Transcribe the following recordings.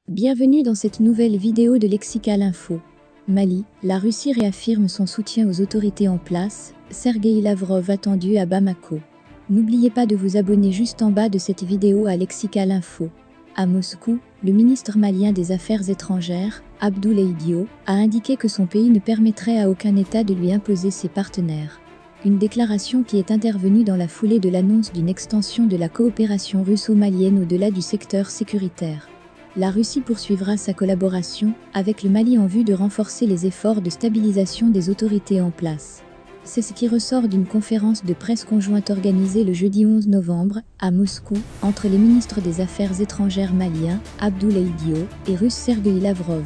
Bienvenue dans cette nouvelle vidéo de Lexical Info. Mali, la Russie réaffirme son soutien aux autorités en place, Sergueï Lavrov attendu à Bamako. N'oubliez pas de vous abonner juste en bas de cette vidéo à Lexical Info. À Moscou, le ministre malien des Affaires étrangères, Abdoulaye Diop, a indiqué que son pays ne permettrait à aucun État de lui imposer ses partenaires. Une déclaration qui est intervenue dans la foulée de l'annonce d'une extension de la coopération russo-malienne au-delà du secteur sécuritaire. La Russie poursuivra sa collaboration avec le Mali en vue de renforcer les efforts de stabilisation des autorités en place. C'est ce qui ressort d'une conférence de presse conjointe organisée le jeudi 11 novembre, à Moscou, entre les ministres des Affaires étrangères maliens, Abdoulaye Diop, et russe Sergueï Lavrov.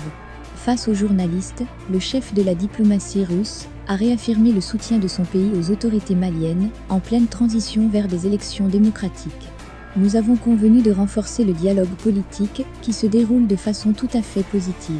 Face aux journalistes, le chef de la diplomatie russe a réaffirmé le soutien de son pays aux autorités maliennes, en pleine transition vers des élections démocratiques. Nous avons convenu de renforcer le dialogue politique, qui se déroule de façon tout à fait positive.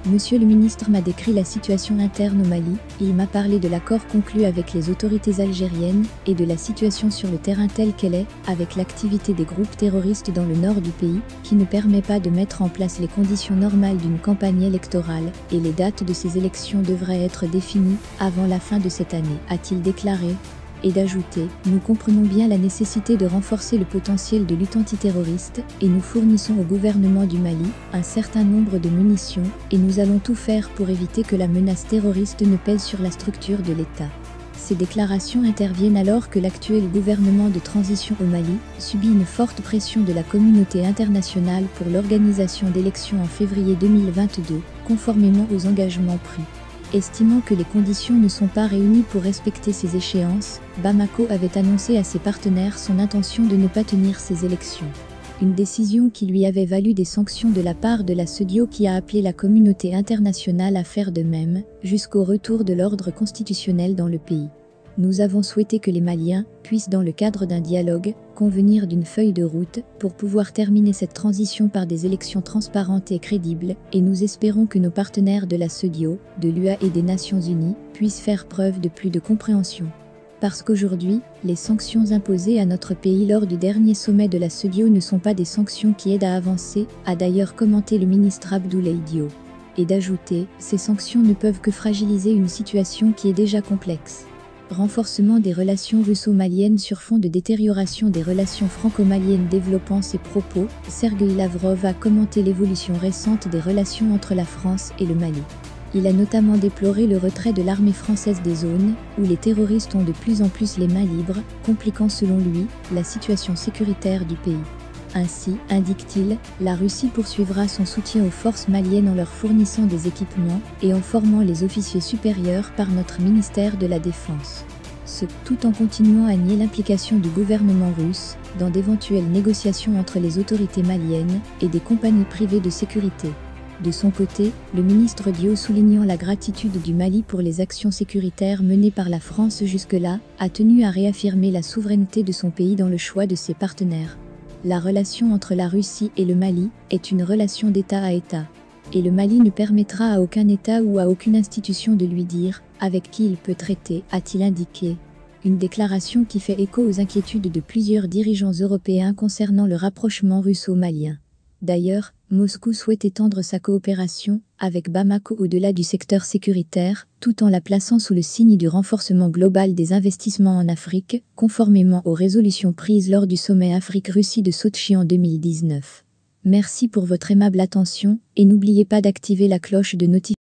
Monsieur le ministre m'a décrit la situation interne au Mali, et il m'a parlé de l'accord conclu avec les autorités algériennes, et de la situation sur le terrain telle qu'elle est, avec l'activité des groupes terroristes dans le nord du pays, qui ne permet pas de mettre en place les conditions normales d'une campagne électorale, et les dates de ces élections devraient être définies avant la fin de cette année, a-t-il déclaré. Et d'ajouter, nous comprenons bien la nécessité de renforcer le potentiel de lutte antiterroriste, et nous fournissons au gouvernement du Mali un certain nombre de munitions, et nous allons tout faire pour éviter que la menace terroriste ne pèse sur la structure de l'État. Ces déclarations interviennent alors que l'actuel gouvernement de transition au Mali subit une forte pression de la communauté internationale pour l'organisation d'élections en février 2022, conformément aux engagements pris. Estimant que les conditions ne sont pas réunies pour respecter ces échéances, Bamako avait annoncé à ses partenaires son intention de ne pas tenir ces élections. Une décision qui lui avait valu des sanctions de la part de la CEDEAO qui a appelé la communauté internationale à faire de même, jusqu'au retour de l'ordre constitutionnel dans le pays. Nous avons souhaité que les Maliens puissent dans le cadre d'un dialogue, convenir d'une feuille de route pour pouvoir terminer cette transition par des élections transparentes et crédibles, et nous espérons que nos partenaires de la CEDEAO, de l'UA et des Nations Unies puissent faire preuve de plus de compréhension. Parce qu'aujourd'hui, les sanctions imposées à notre pays lors du dernier sommet de la CEDEAO ne sont pas des sanctions qui aident à avancer, a d'ailleurs commenté le ministre Abdoulaye Diop. Et d'ajouter, ces sanctions ne peuvent que fragiliser une situation qui est déjà complexe. Renforcement des relations russo-maliennes sur fond de détérioration des relations franco-maliennes. Développant ses propos, Sergueï Lavrov a commenté l'évolution récente des relations entre la France et le Mali. Il a notamment déploré le retrait de l'armée française des zones où les terroristes ont de plus en plus les mains libres, compliquant selon lui la situation sécuritaire du pays. Ainsi, indique-t-il, la Russie poursuivra son soutien aux forces maliennes en leur fournissant des équipements et en formant les officiers supérieurs par notre ministère de la Défense. Tout en continuant à nier l'implication du gouvernement russe dans d'éventuelles négociations entre les autorités maliennes et des compagnies privées de sécurité. De son côté, le ministre Diop, soulignant la gratitude du Mali pour les actions sécuritaires menées par la France jusque-là, a tenu à réaffirmer la souveraineté de son pays dans le choix de ses partenaires. La relation entre la Russie et le Mali est une relation d'État à État. Et le Mali ne permettra à aucun État ou à aucune institution de lui dire avec qui il peut traiter, a-t-il indiqué. Une déclaration qui fait écho aux inquiétudes de plusieurs dirigeants européens concernant le rapprochement russo-malien. D'ailleurs, Moscou souhaite étendre sa coopération avec Bamako au-delà du secteur sécuritaire, tout en la plaçant sous le signe du renforcement global des investissements en Afrique, conformément aux résolutions prises lors du sommet Afrique-Russie de Sotchi en 2019. Merci pour votre aimable attention, et n'oubliez pas d'activer la cloche de notification.